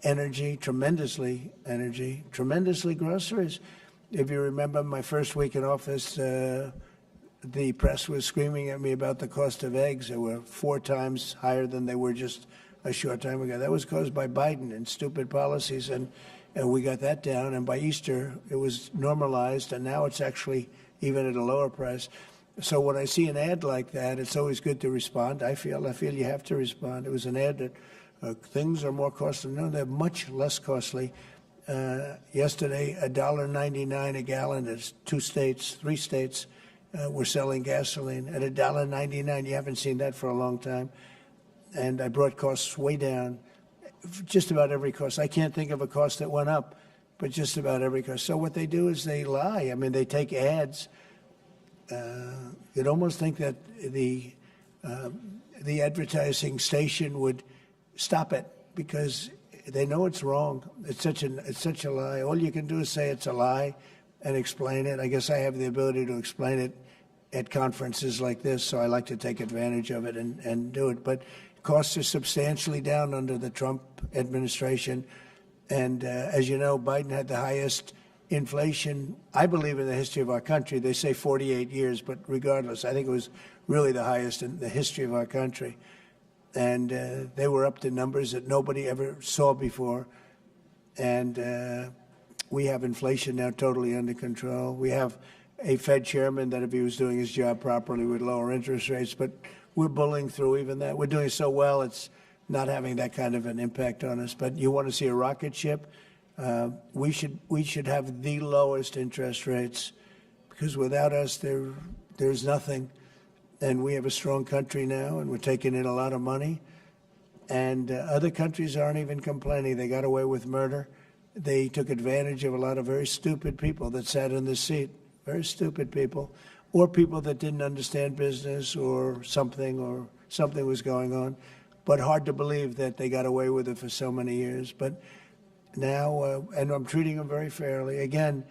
tremendously groceries. If you remember my first week in office, the press was screaming at me about the cost of eggs. They were 4 times higher than they were just a short time ago. That was caused by Biden and stupid policies, and we got that down, and by Easter, it was normalized, and now it's actually even at a lower price. So when I see an ad like that, it's always good to respond. I feel you have to respond. It was an ad that things are more costly. No, they're much less costly. Yesterday, $1.99 a gallon. There's 3 states were selling gasoline at $1.99. You haven't seen that for a long time. And I brought costs way down. Just about every cost. I can't think of a cost that went up, but just about every cost. So what they do is they lie. They take ads. You'd almost think that the advertising station would stop it because they know it's wrong. It's such a lie. All you can do is say it's a lie and explain it. I guess I have the ability to explain it at conferences like this, so I like to take advantage of it and do it. But costs are substantially down under the Trump administration. And as you know, Biden had the highest inflation, I believe, in the history of our country. They say 48 years, but regardless, I think it was really the highest in the history of our country. And they were up to numbers that nobody ever saw before. And we have inflation now totally under control. We have a Fed chairman that if he was doing his job properly would lower interest rates, but we're bullying through even that. We're doing so well, it's not having that kind of an impact on us. But you want to see a rocket ship? We should have the lowest interest rates, because without us, there's nothing. And we have a strong country now, and we're taking in a lot of money. And other countries aren't even complaining. They got away with murder. They took advantage of a lot of very stupid people that sat in the seat, very stupid people, or people that didn't understand business or something was going on. But hard to believe that they got away with it for so many years. But now, and I'm treating them very fairly. Again,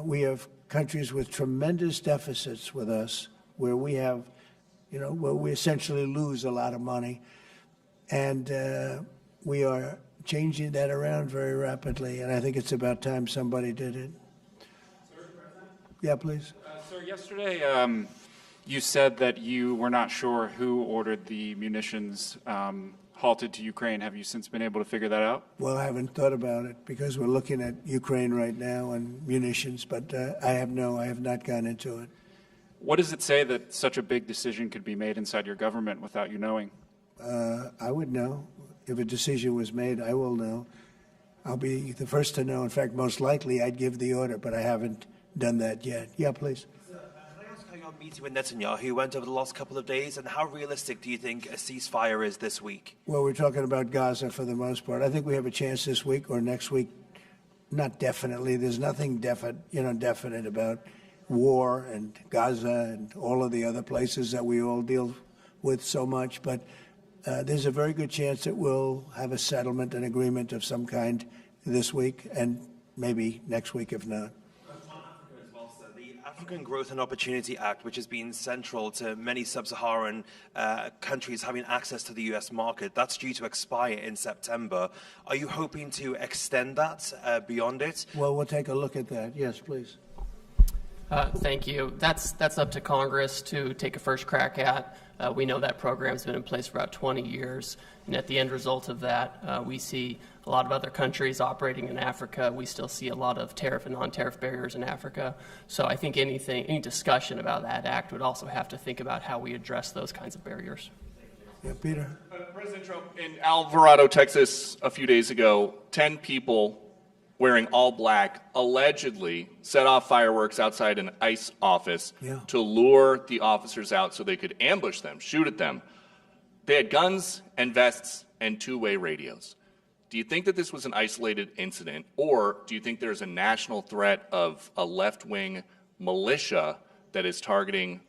we have countries with tremendous deficits with us, where we have, where we essentially lose a lot of money. And we are changing that around very rapidly, and I think it's about time somebody did it. Yeah, please. Sir, yesterday you said that you were not sure who ordered the munitions halted to Ukraine. Have you since been able to figure that out? Well, I haven't thought about it, because we're looking at Ukraine right now and munitions, but I have not gone into it. What does it say that such a big decision could be made inside your government without you knowing? I would know. If a decision was made, I will know. I'll be the first to know. In fact, most likely I'd give the order, but I haven't done that yet. Yeah, please. Can I ask how your meeting with Netanyahu went over the last couple of days, and how realistic do you think a ceasefire is this week? Well, we're talking about Gaza for the most part. I think we have a chance this week or next week. Not definitely. There's nothing definite about war and Gaza and all of the other places that we all deal with so much, but there's a very good chance that we'll have a settlement, an agreement of some kind this week, and maybe next week if not. The African Growth and Opportunity Act, which has been central to many sub-Saharan countries having access to the U.S. market, that's due to expire in September. Are you hoping to extend that beyond it? Well, we'll take a look at that. Yes, please. Thank you. That's up to Congress to take a first crack at. We know that program's been in place for about 20 years, and at the end result of that, we see a lot of other countries operating in Africa. We still see a lot of tariff and non-tariff barriers in Africa. So I think any discussion about that act would also have to think about how we address those kinds of barriers. Yeah, Peter. President Trump, in Alvarado, Texas, a few days ago, 10 people wearing all black allegedly set off fireworks outside an ICE office to lure the officers out so they could ambush them, shoot at them. They had guns and vests and two-way radios. Do you think that this was an isolated incident, or do you think there's a national threat of a left-wing militia that is targeting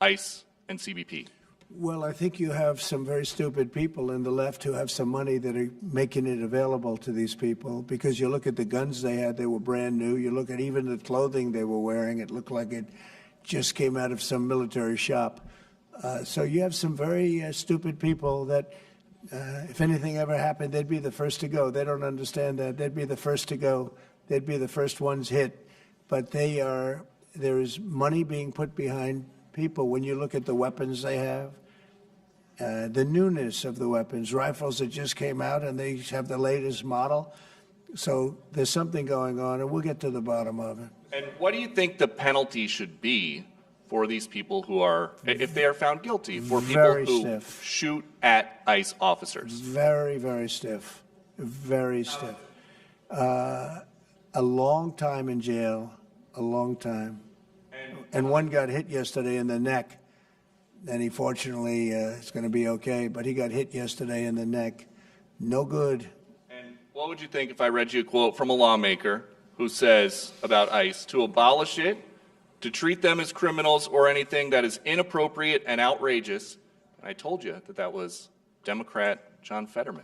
ICE and CBP? Well, I think you have some very stupid people in the left who have some money that are making it available to these people, because you look at the guns they had, they were brand new. You look at even the clothing they were wearing, it looked like it just came out of some military shop. So you have some very stupid people that, if anything ever happened, they'd be the first to go. They don't understand that. They'd be the first to go. They'd be the first ones hit. But there is money being put behind people. When you look at the weapons they have, the newness of the weapons, rifles that just came out and they have the latest model. So there's something going on, and we'll get to the bottom of it. And what do you think the penalty should be for these people who are, if they are found guilty, for people who shoot at ICE officers? Very, very stiff. Very stiff. A long time in jail, a long time. And one got hit yesterday in the neck. And he fortunately is going to be okay, but he got hit yesterday in the neck. No good. And what would you think if I read you a quote from a lawmaker who says about ICE, to abolish it, to treat them as criminals or anything that is inappropriate and outrageous? And I told you that that was Democrat John Fetterman.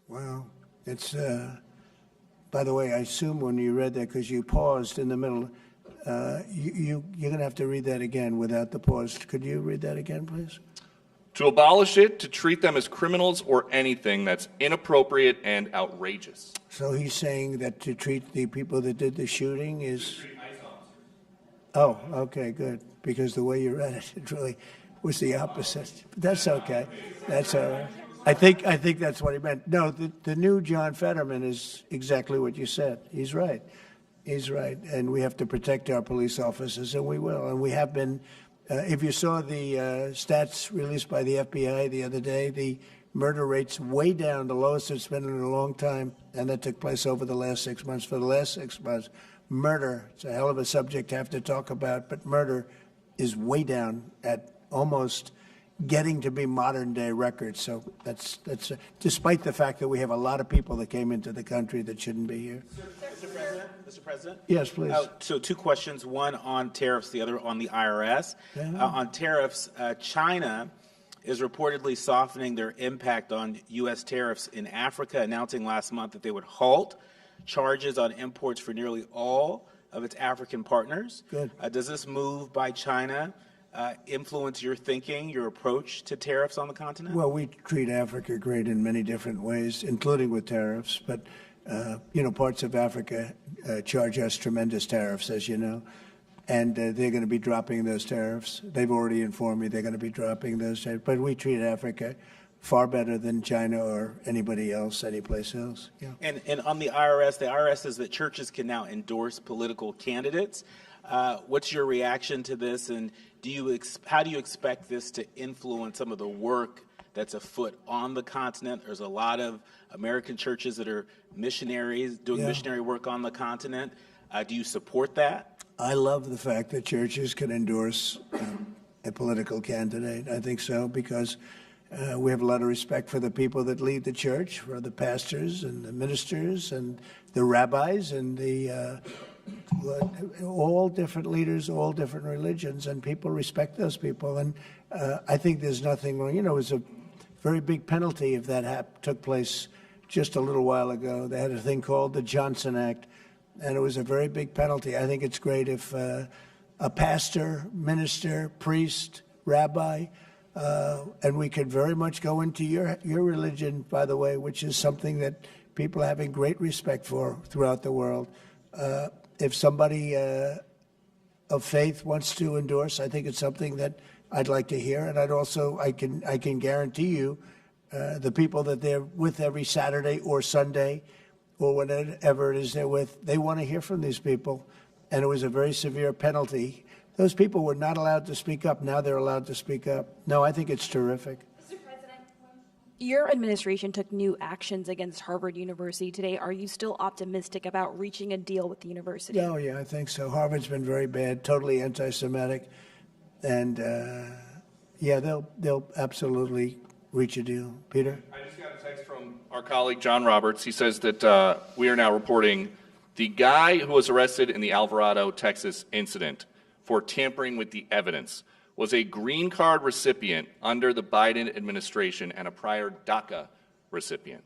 Well, it's, by the way, I assume when you read that, because you paused in the middle, you're going to have to read that again without the pause. Could you read that again, please? To abolish it, to treat them as criminals or anything that's inappropriate and outrageous. So he's saying that to treat the people that did the shooting is... Oh, okay, good. Because the way you read it, it really was the opposite. But that's okay. That's all right. I think that's what he meant. No, the new John Fetterman is exactly what you said. He's right. He's right. And we have to protect our police officers, and we will. And we have been If you saw the stats released by the FBI the other day, the murder rate's way down, the lowest it's been in a long time, and that took place over the last 6 months. For the last 6 months, murder, it's a hell of a subject to have to talk about, but murder is way down at almost getting to be modern-day records. So that's despite the fact that we have a lot of people that came into the country that shouldn't be here. Mr. President? Yes, please. So 2 questions, one on tariffs, the other on the IRS. Yeah. On tariffs, China is reportedly softening their impact on U.S. tariffs in Africa, announcing last month that they would halt charges on imports for nearly all of its African partners. Good. Does this move by China influence your thinking, your approach to tariffs on the continent? Well, we treat Africa great in many different ways, including with tariffs. But, parts of Africa charge us tremendous tariffs, as you know. And they're going to be dropping those tariffs. They've already informed me they're going to be dropping those tariffs. But we treat Africa far better than China or anybody else, anyplace else. Yeah. And on the IRS says that churches can now endorse political candidates. What's your reaction to this, and how do you expect this to influence some of the work that's afoot on the continent? There's a lot of American churches that are missionaries doing missionary work on the continent. Do you support that? I love the fact that churches can endorse a political candidate. I think so, because we have a lot of respect for the people that lead the church, for the pastors and the ministers and the rabbis and the all different leaders, all different religions, and people respect those people. And I think there's nothing wrong. It was a very big penalty if that took place just a little while ago. They had a thing called the Johnson Act, and it was a very big penalty. I think it's great if a pastor, minister, priest, rabbi, and we could very much go into your religion, by the way, which is something that people are having great respect for throughout the world. If somebody of faith wants to endorse, I think it's something that I'd like to hear, and I can guarantee you, the people that they're with every Saturday or Sunday, or whatever it is they're with, they want to hear from these people, and it was a very severe penalty. Those people were not allowed to speak up. Now they're allowed to speak up. No, I think it's terrific. Mr. President, your administration took new actions against Harvard University today. Are you still optimistic about reaching a deal with the university? Oh, yeah, I think so. Harvard's been very bad, totally anti-Semitic, and they'll absolutely reach a deal. Peter? I just got a text from our colleague John Roberts. He says that we are now reporting the guy who was arrested in the Alvarado, Texas incident for tampering with the evidence was a green card recipient under the Biden administration and a prior DACA recipient.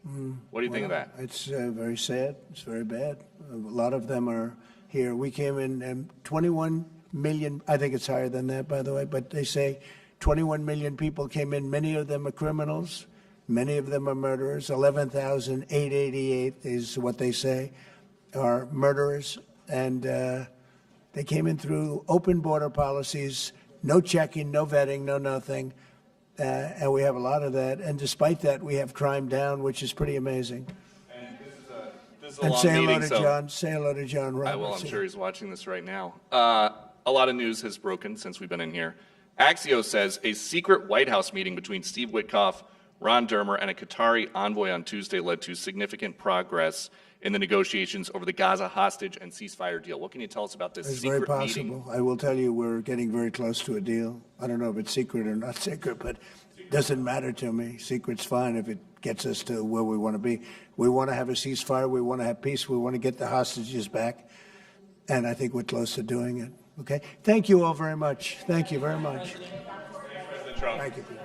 What do you think of that? It's very sad. It's very bad. A lot of them are here. We came in 21 million. I think it's higher than that, by the way, but they say 21 million people came in. Many of them are criminals. Many of them are murderers. 11,888 is what they say are murderers. And they came in through open border policies, no checking, no vetting, no nothing. And we have a lot of that. And despite that, we have crime down, which is pretty amazing. And this is a And long say hello meeting, to so John. Say hello to John Roberts. I will. I'm sure he's watching this right now. A lot of news has broken since we've been in here. Axios says a secret White House meeting between Steve Witkoff, Ron Dermer, and a Qatari envoy on Tuesday led to significant progress in the negotiations over the Gaza hostage and ceasefire deal. What can you tell us about this It's secret very meeting? possible. I will tell you we're getting very close to a deal. I don't know if it's secret or not secret, but it doesn't matter to me. Secret's fine if it gets us to where we want to be. We want to have a ceasefire. We want to have peace. We want to get the hostages back. And I think we're close to doing it. Okay? Thank you all very much. Thank you very much. President Trump. Thank you, Peter.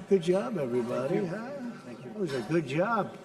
Good job, everybody. Huh? It was a good job.